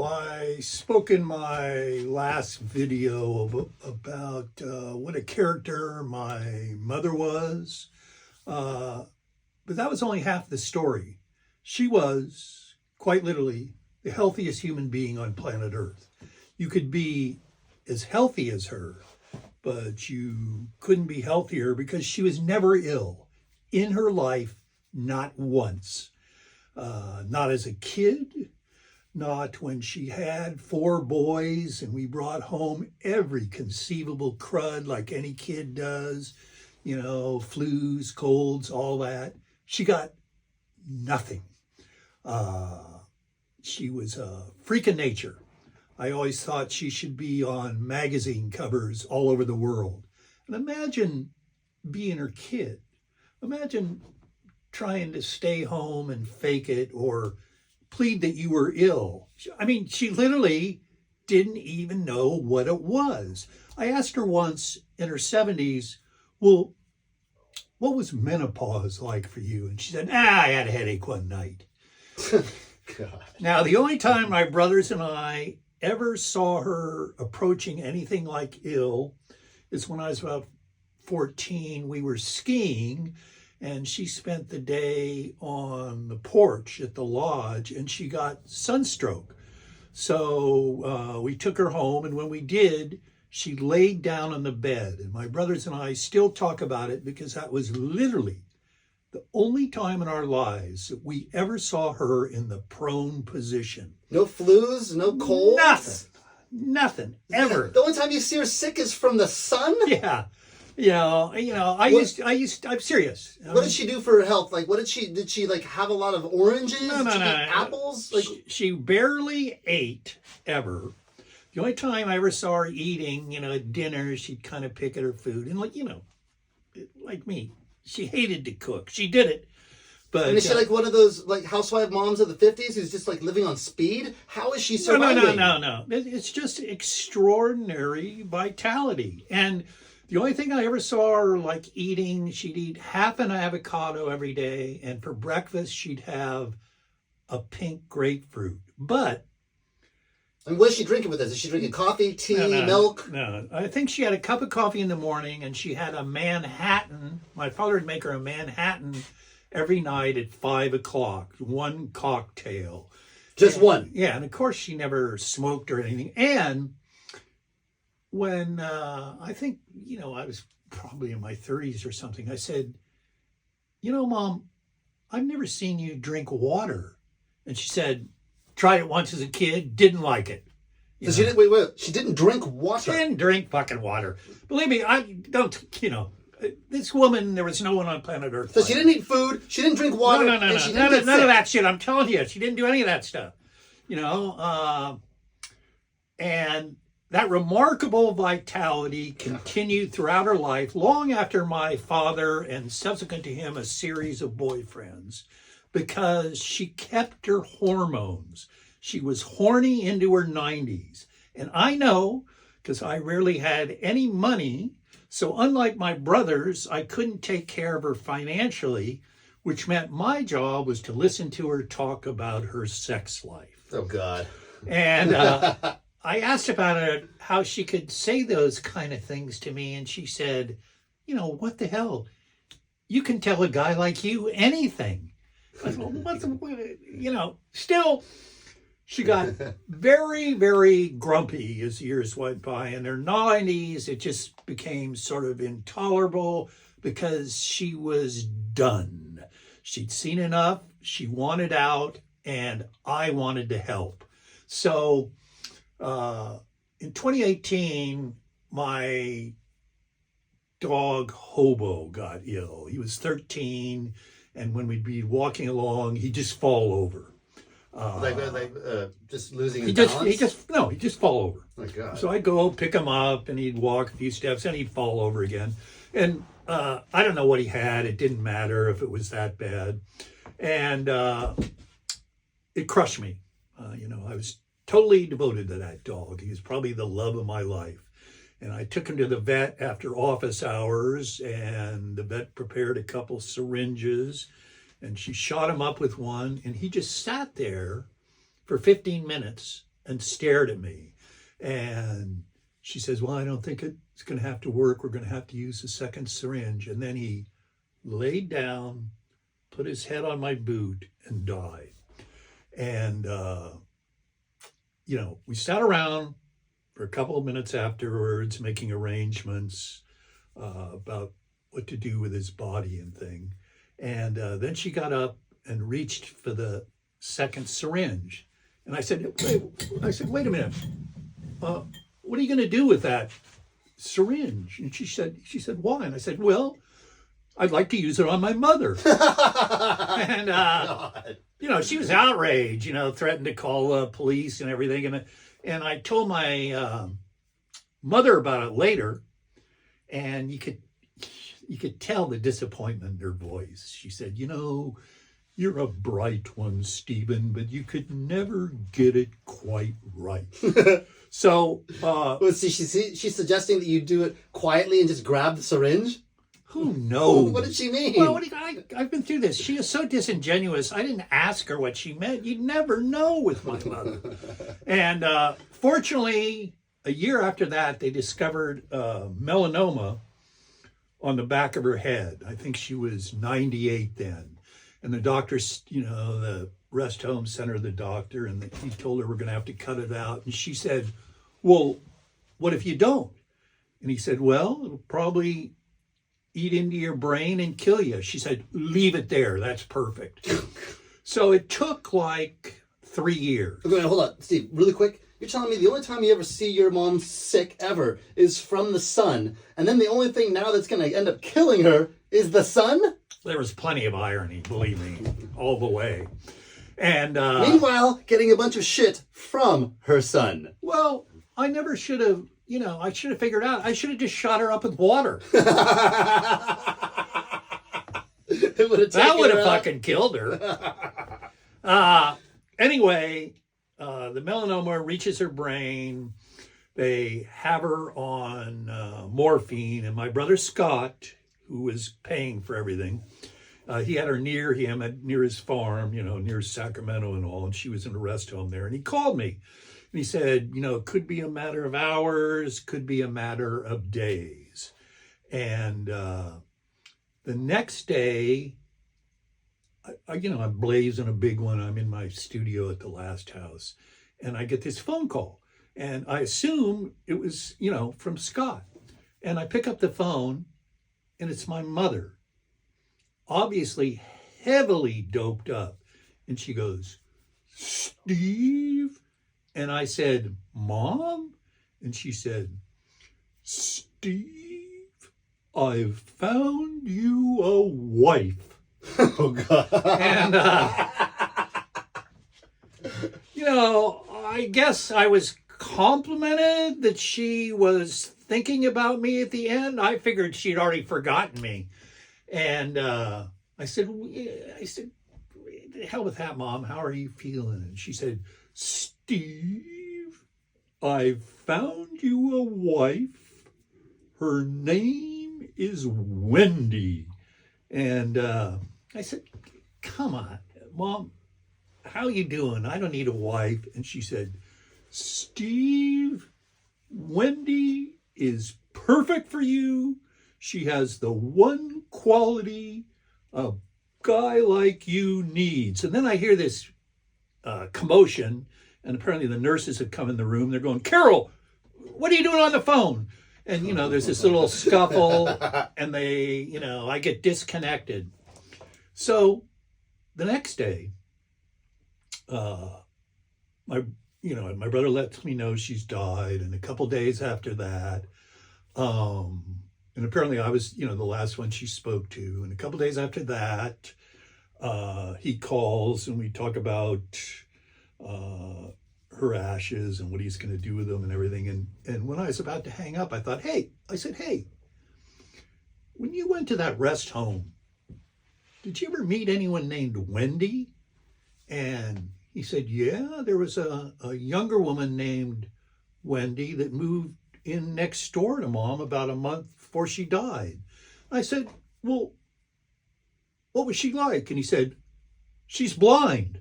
I spoke in my last video about what a character my mother was, uh, but that was only half the story. She was, quite literally, the healthiest human being on planet Earth. You could be as healthy as her, but you couldn't be healthier because she was never ill in her life, not once. Not as a kid, not when she had four boys and we brought home every conceivable crud like any kid does, flus, colds, all that. She got nothing. She was a freak of nature. I always thought she should be on magazine covers all over the world. And imagine being her kid. Imagine trying to stay home and fake it or plead that you were ill. I mean, she literally didn't even know what it was. I asked her once in her 70s, well, what was menopause like for you? And she said, I had a headache one night. God. Now, the only time my brothers and I ever saw her approaching anything like ill is when I was about 14. We were skiing and she spent the day on the porch at the lodge and she got sunstroke. So we took her home, and when we did, she laid down on the bed. And my brothers and I still talk about it because that was literally the only time in our lives that we ever saw her in the prone position. No flus, no cold. Nothing, ever. The only time you see her sick is from the sun. Yeah. I'm serious. What did she do for her health? Like, did she like have a lot of oranges? No. Did she eat apples? Like, she barely ate ever. The only time I ever saw her eating, at dinner, she'd kind of pick at her food. And like me, she hated to cook. She did it. But and is she like one of those like housewife moms of the 50s who's just like living on speed? How is she surviving? No. It's just extraordinary vitality. And the only thing I ever saw her like eating, she'd eat half an avocado every day, and for breakfast she'd have a pink grapefruit. But and what is she drinking with this? Is she drinking coffee, tea, milk? No, I think she had a cup of coffee in the morning, and she had a Manhattan. My father would make her a Manhattan every night at 5:00, one cocktail. Just one? Yeah, and of course she never smoked or anything. And when I think, I was probably in my 30s or something, I said, Mom, I've never seen you drink water. And she said, tried it once as a kid, didn't like it. So she didn't, wait, she didn't drink water? She didn't drink fucking water. Believe me, I don't, this woman, there was no one on planet Earth. So she didn't eat food, she didn't drink water, no. and she didn't get none sick. of that shit. I'm telling you, she didn't do any of that stuff. And that remarkable vitality continued throughout her life, long after my father and subsequent to him a series of boyfriends, because she kept her hormones. She was horny into her 90s. And I know, because I rarely had any money, so unlike my brothers, I couldn't take care of her financially, which meant my job was to listen to her talk about her sex life. Oh, God. And I asked about it, how she could say those kind of things to me, and she said, what the hell? You can tell a guy like you anything. I said, well, still, she got very, very grumpy as years went by. In her 90s, it just became sort of intolerable because she was done. She'd seen enough, she wanted out, and I wanted to help. So in 2018, my dog Hobo got ill. He was 13, and when we'd be walking along, he'd just fall over. Just losing his balance? He'd just fall over. Oh my God. So I'd go pick him up, and he'd walk a few steps, and he'd fall over again. And I don't know what he had. It didn't matter if it was that bad. And it crushed me. I was totally devoted to that dog. He was probably the love of my life. And I took him to the vet after office hours, and the vet prepared a couple syringes, and she shot him up with one, and he just sat there for 15 minutes and stared at me. And she says, well, I don't think it's going to have to work. We're going to have to use a second syringe. And then he laid down, put his head on my boot, and died. And, we sat around for a couple of minutes afterwards, making arrangements about what to do with his body and thing. And then she got up and reached for the second syringe. And I said, wait a minute. What are you going to do with that syringe? And she said, why? And I said, well, I'd like to use it on my mother. And, she was outraged, threatened to call the police and everything. And I told my mother about it later, and you could tell the disappointment in her voice. She said, you're a bright one, Stephen, but you could never get it quite right. So, she's suggesting that you do it quietly and just grab the syringe? Who knows? What did she mean? Well, I've been through this. She is so disingenuous. I didn't ask her what she meant. You'd never know with my mother. And fortunately, a year after that, they discovered melanoma on the back of her head. I think she was 98 then. And the doctors, the rest home sent her the doctor, and he told her we're going to have to cut it out. And she said, well, what if you don't? And he said, well, it'll probably eat into your brain and kill you. She said, leave it there. That's perfect. So it took like 3 years. Okay, hold on, Steve, really quick. You're telling me the only time you ever see your mom sick ever is from the sun, and then the only thing now that's going to end up killing her is the sun? There was plenty of irony, believe me, all the way. And meanwhile, getting a bunch of shit from her son. Well, I never should have, I should have figured out. I should have just shot her up with water. That would have fucking killed her. Anyway, the melanoma reaches her brain. They have her on morphine, and my brother Scott, who was paying for everything, he had her near him, near his farm, near Sacramento and all, and she was in a rest home there. And he called me, and he said, it could be a matter of hours, could be a matter of days. And the next day, I'm blazing a big one. I'm in my studio at the last house, and I get this phone call, and I assume it was, from Scott. And I pick up the phone, and it's my mother, obviously heavily doped up. And she goes, Steve? And I said, Mom? And she said, Steve, I've found you a wife. Oh, God. And, I guess I was complimented that she was thinking about me at the end. I figured she'd already forgotten me. And I said, the hell with that, Mom. How are you feeling? And she said, Steve, I've found you a wife. Her name is Wendy. And I said, come on, Mom, how you doing? I don't need a wife. And she said, Steve, Wendy is perfect for you. She has the one quality a guy like you needs. And then I hear this commotion, and apparently the nurses have come in the room. They're going, Carol, what are you doing on the phone? And, there's this little scuffle, and I get disconnected. So the next day, my brother lets me know she's died, and a couple days after that, and apparently I was, the last one she spoke to. And a couple days after that, he calls, and we talk about her ashes and what he's going to do with them and everything. And when I was about to hang up, I said, hey, when you went to that rest home, did you ever meet anyone named Wendy? And he said, yeah, there was a younger woman named Wendy that moved in next door to Mom about a month before she died. I said, well, what was she like? And he said, she's blind.